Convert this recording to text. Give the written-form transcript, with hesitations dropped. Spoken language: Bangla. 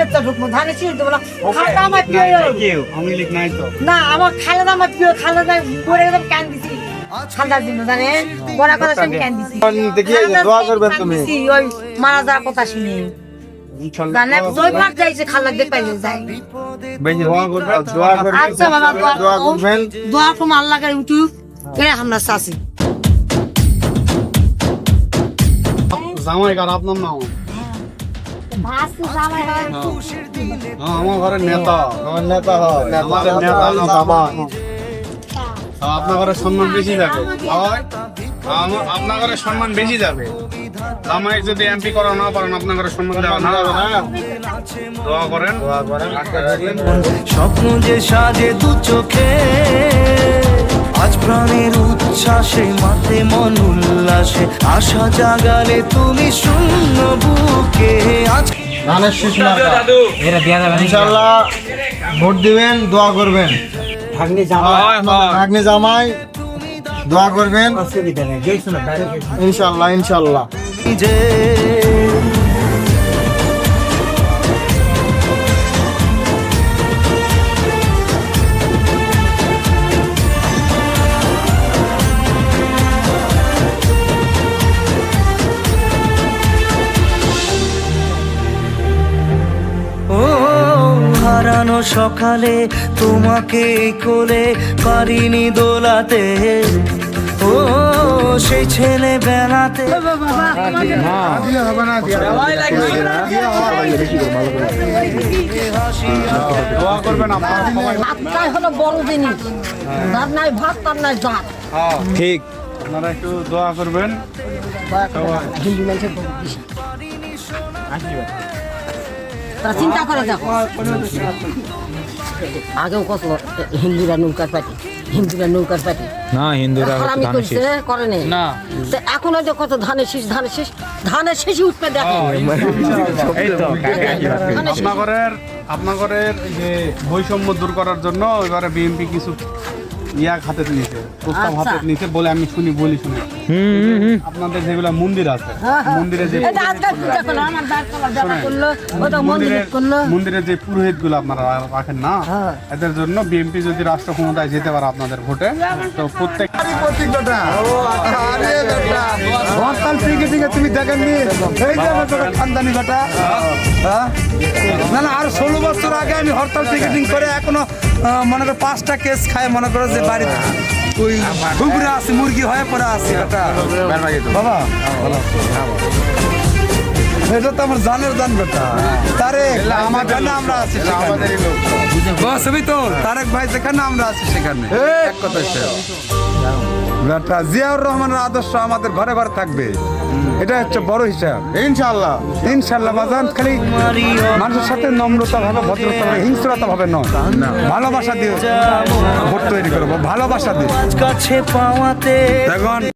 ক্ষেত্রে ঢুকবো ধানের শীষ দেবো না খালেদা আমার প্রিয় আমি লিখ নাই তো না আমার খালেদা আমার প্রিয় খালেদা পরে একদম কান দিছি ঠান্ডার দিন জানেন বড় কথা শুনে কান দিছি দেখি দোয়া করবেন তুমি ওই মারা যাওয়ার কথা শুনে জানেন ওই মার যাইছে খালা দেখাই যায় দোয়া করবেন দোয়া করবেন আচ্ছা বাবা দোয়া করবেন দোয়া করুন আল্লাহ করে উঠু কে আমরা চাষি জামাই কার আপনার নাম আমার ঘরের নেতা আমার নেতা হয় আমাদের নেতা না জামাই আপনার ঘরের সম্মান বেশি যাবে আপনার ঘরের সম্মান বেশি যাবে জামাই যদি এমপি করা না পারেন আপনার ঘরের সম্মান দেওয়া না যাবে না দোয়া করেন স্বপ্ন যে সাজে দু চোখে আজ প্রাণের উচ্ছ্বাসে মাঠে মন উল্লাসে আশা জাগালে তুমি শূন্য বুকে আজ ধানের শীষ মার্কা ইনশাআল্লাহ ভোট দিবেন দোয়া করবেন ভাগ্নে জামাই দোয়া করবেন ইনশাআল্লাহ ইনশাআল্লাহ যে হারানো সকালে তোমাকে কোলে পারিনি দোলাতে ও সেই ছেলে বেড়াতে দোয়া করবেন আপনার হলো বড় জিনিস যার নাই ভাত তার নাই জাত ঠিক আপনারা একটু দোয়া করবেন হিন্দু মানুষের তারা চিন্তা করে দেখো আগেও কত হিন্দুরা নৌকার পার্টি না হিন্দুরা হারামি করছে করে নেই না এখন ওই যে কত ধানের শীষ উঠবে দেখো আপনার ঘরের যে বৈষম্য দূর করার জন্য এবারে বিএনপি কিছু হাতে নিয়েছে প্রস্তাব হাতে নিয়েছে বলে আমি বলি শুনি আপনাদের যেগুলো মন্দির আছে মন্দিরে যে মন্দিরের যে পুরোহিত গুলো আপনারা রাখেন না এদের জন্য বিএনপি যদি রাষ্ট্র ক্ষমতায় যেতে পারে আপনাদের ভোটে তো প্রত্যেক হরতাল পিকেটিং এ তুমি দেখেননি এই যে আমাদের খানদানি বেটা না না আর 16 বছর আগে আমি হরতাল পিকেটিং করে এখনো মনে করো 5টা কেস খায় মনে করো যে বাড়িতে ওই ঘুগরা আছে মুরগি হয়ে পড়ে আছে বেটা বাবা এটা তো আমার জানের জান বেটা তারেক আমার জানা আমরা আছি আমাদেরই লোক বসবি তো তারেক ভাই যেখানে আমরা আছি সেখানে এক কথা বেটা জিয়াউর রহমানের আদর্শ আমাদের ঘরে ঘরে থাকবে এটা হচ্ছে বড় হিসাব ইনশাআল্লাহ ইনশাআল্লাহ বাজান খালি মানুষের সাথে নম্রতা ভাবে ভদ্রতা ভাবে হিংস্রতা ভাবে নয় ভালোবাসা দিয়ে ভোট তৈরি করবো ভালোবাসা দিয়ে কাছে পাওয়াতে দেখুন